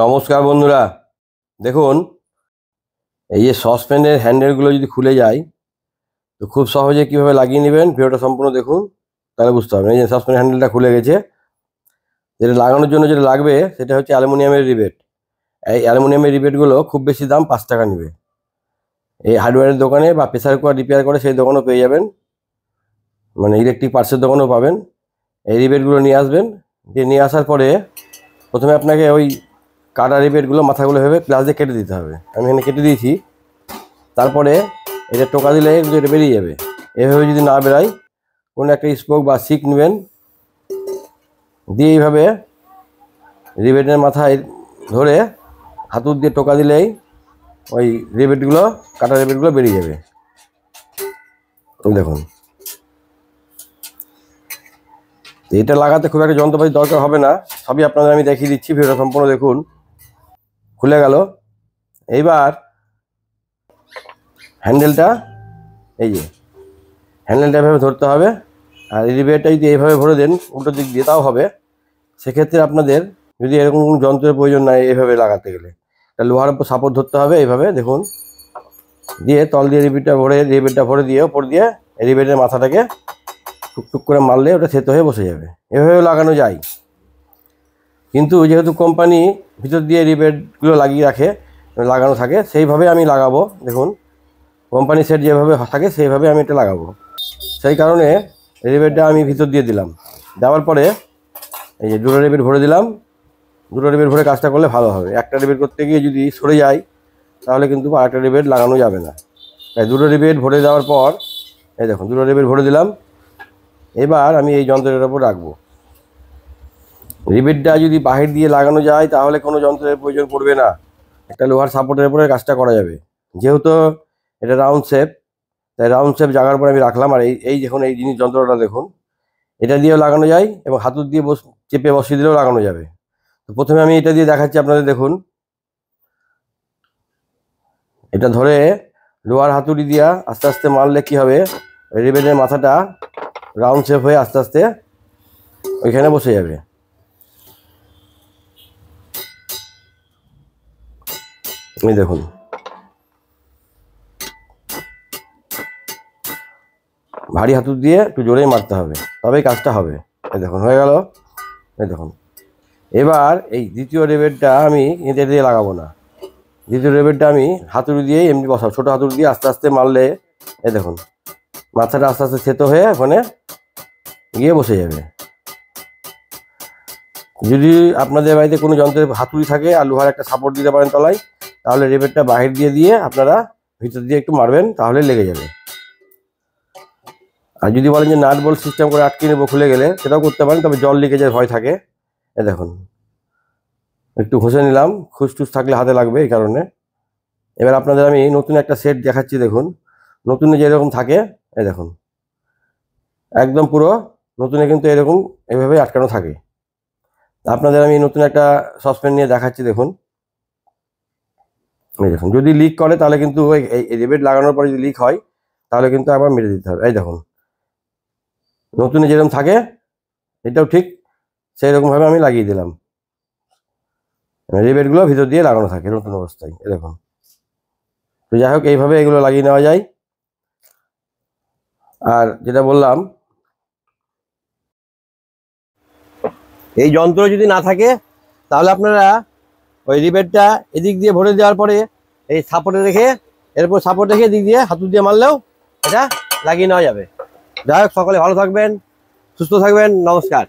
নমস্কার বন্ধুরা, দেখুন এই যে সসপ্যানের হ্যান্ডেলগুলো যদি খুলে যায় তো খুব সহজে কিভাবে লাগিয়ে নেবেন ভিডিওটা সম্পূর্ণ দেখুন, তাহলে বুঝতে হবে। এই যে সসপ্যানের হ্যান্ডেলটা খুলে গেছে, যেটা লাগানোর জন্য যেটা লাগবে সেটা হচ্ছে অ্যালুমিনিয়ামের রিবেট। এই অ্যালুমিনিয়ামের রিবেটগুলো খুব বেশি দাম 5 টাকা নেবে। এই হার্ডওয়্যারের দোকানে বা প্রেসার কুকার রিপেয়ার করে সেই দোকানেও পেয়ে যাবেন, মানে ইলেকট্রিক পার্টসের দোকানেও পাবেন। এই রিবেটগুলো নিয়ে আসবেন, দিয়ে নিয়ে আসার পরে প্রথমে আপনাকে ওই কাটা রিবেটগুলো মাথাগুলো ভেবে প্লাস দিয়ে কেটে দিতে হবে। আমি এখানে কেটে দিয়েছি। তারপরে এটা টোকা দিলে কিন্তু এটা বেরিয়ে যাবে। এভাবে যদি না বেরায় কোনো একটা স্পোক বা শিক নেবেন, দিয়ে এইভাবে রিবেটের মাথায় ধরে হাতুড় দিয়ে টোকা দিলেই ওই রিবেটগুলো, কাটা রিবেটগুলো বেরিয়ে যাবে। দেখুন, এটা লাগাতে খুব একটা যন্ত্রপাতি দরকার হবে না, সবই আপনাদের আমি দেখিয়ে দিচ্ছি। ভিডিওটা সম্পূর্ণ দেখুন। খুলে গেল। এইবার হ্যান্ডেলটা, এই যে হ্যান্ডেলটা এভাবে ধরতে হবে, আর রিবেটটা যদি এইভাবে ভরে দেন উল্টো দিক দিয়ে তাও হবে। সেক্ষেত্রে আপনাদের যদি এরকম কোনো যন্ত্রের প্রয়োজন নাই এইভাবে লাগাতে গেলে, একটা লোহার উপর সাপোর্ট ধরতে হবে এইভাবে, দেখুন, দিয়ে তল দিয়ে রিবেটটা ভরে দিয়ে ওপর দিয়ে রিবেটের মাথাটাকে টুকটুক করে মারলে ওটা থেতো হয়ে বসে যাবে। এভাবে লাগানো যায়, কিন্তু যেহেতু কোম্পানি ভিতর দিয়ে রিবেটগুলো লাগিয়ে রাখে, লাগানো থাকে, সেইভাবে আমি লাগাবো। দেখুন, কোম্পানি সেট যেভাবে থাকে সেইভাবে আমি এটা লাগাবো। সেই কারণে রিবেটটা আমি ভিতর দিয়ে দিলাম। দেওয়ার পরে এই যে দুটো রিবেট ভরে দিলাম। দুটো রিবেট ভরে কাজটা করলে ভালো হবে। একটা রিবেট করতে গিয়ে যদি সরে যায় তাহলে কিন্তু আরেকটা রিবেট লাগানো যাবে না। তাই দুটো রিবেট ভরে দেওয়ার পর এই দেখুন দুটো রিবেট ভরে দিলাম। এবার আমি এই যন্ত্রের ওপর রাখবো। রিবেটটা যদি বাহির দিয়ে লাগানো যায় তাহলে কোনো যন্ত্রের প্রয়োজন পড়বে না, একটা লোহার সাপোর্টের উপরে কাজটা করা যাবে। যেহেতু এটা রাউন্ড শেপ, তাই রাউন্ড শেপ জায়গার পরে আমি রাখলাম। আর এই দেখুন এই যন্ত্রটা দেখুন, এটা দিয়েও লাগানো যায় এবং হাতুড় দিয়ে চেপে বসিয়ে দিলেও লাগানো যাবে। তো প্রথমে আমি এটা দিয়ে দেখাচ্ছি আপনাদের। দেখুন, এটা ধরে লোহার হাতুড়ি দিয়া আস্তে আস্তে মারলে কি হবে, রিবেটের মাথাটা রাউন্ড শেপ হয়ে আস্তে আস্তে ওইখানে বসে যাবে। এই দেখুন, ভারী হাতুড় দিয়ে একটু জোরেই মারতে হবে, তবেই কাজটা হবে। এই দেখুন হয়ে গেল। এই দেখুন, এবার এই দ্বিতীয় রিবেটটা আমি এটা দিয়ে লাগাবো না। দ্বিতীয় রিবেটটা আমি হাতুড়ি দিয়েই এমনি বসাবো, ছোটো হাতুড়ি দিয়ে আস্তে আস্তে মারলে এই দেখুন মাথাটা আস্তে আস্তে থেতো হয়ে ওখানে গিয়ে বসে যাবে। যদি আপনাদের বাড়িতে কোনো যন্ত্রের হাতুড়ি থাকে আর লোহার একটা সাপোর্ট দিতে পারেন তলায়, তাহলে রিবেটটা বাহির দিয়ে আপনারা ভিতর দিয়ে একটু মারবেন, তাহলে লেগে যাবে। আর যদি বলেন যে নাট বল্ট সিস্টেম করে আটকে নেবো খুলে গেলে, সেটাও করতে পারেন, তবে জল লিকেজের ভয় থাকে। এ দেখুন একটু ঘষে নিলাম, খুসটুস থাকলে হাতে লাগবে এই কারণে। এবার আপনাদের আমি নতুন একটা সেট দেখাচ্ছি। দেখুন, নতুনে যেরকম থাকে এই দেখুন একদম পুরো নতুনে কিন্তু এরকম এভাবে আটকানো থাকে। আপনাদের আমি নতুন একটা সসপ্যান নিয়ে দেখাচ্ছি। দেখুন, এই দেখুন যদি লিক করে তাহলে কিন্তু এই রিবেট লাগানোর পরে যদি লিক হয় তাহলে কিন্তু আবার মেরে দিতে হবে। এই দেখুন নতুনে যেরকম থাকে এটাও ঠিক সেই রকমভাবে আমি লাগিয়ে দিলাম। রিবেটগুলো ভিতর দিয়ে লাগানো থাকে নতুন অবস্থায়। এই দেখুন, তো যাই হোক এইভাবে এগুলো লাগিয়ে নেওয়া যায়। আর যেটা বললাম, এই যন্ত্র যদি না থাকে তাহলে আপনারা ওই রিবেটটা এদিক দিয়ে ভরে দেওয়ার পরে এই সাপোর্টে রেখে, এরপর সাপোর্ট রেখে এদিক দিয়ে হাতুড় দিয়ে মারলেও এটা লাগিয়ে নেওয়া যাবে। যাই হোক, সকলে ভালো থাকবেন, সুস্থ থাকবেন, নমস্কার।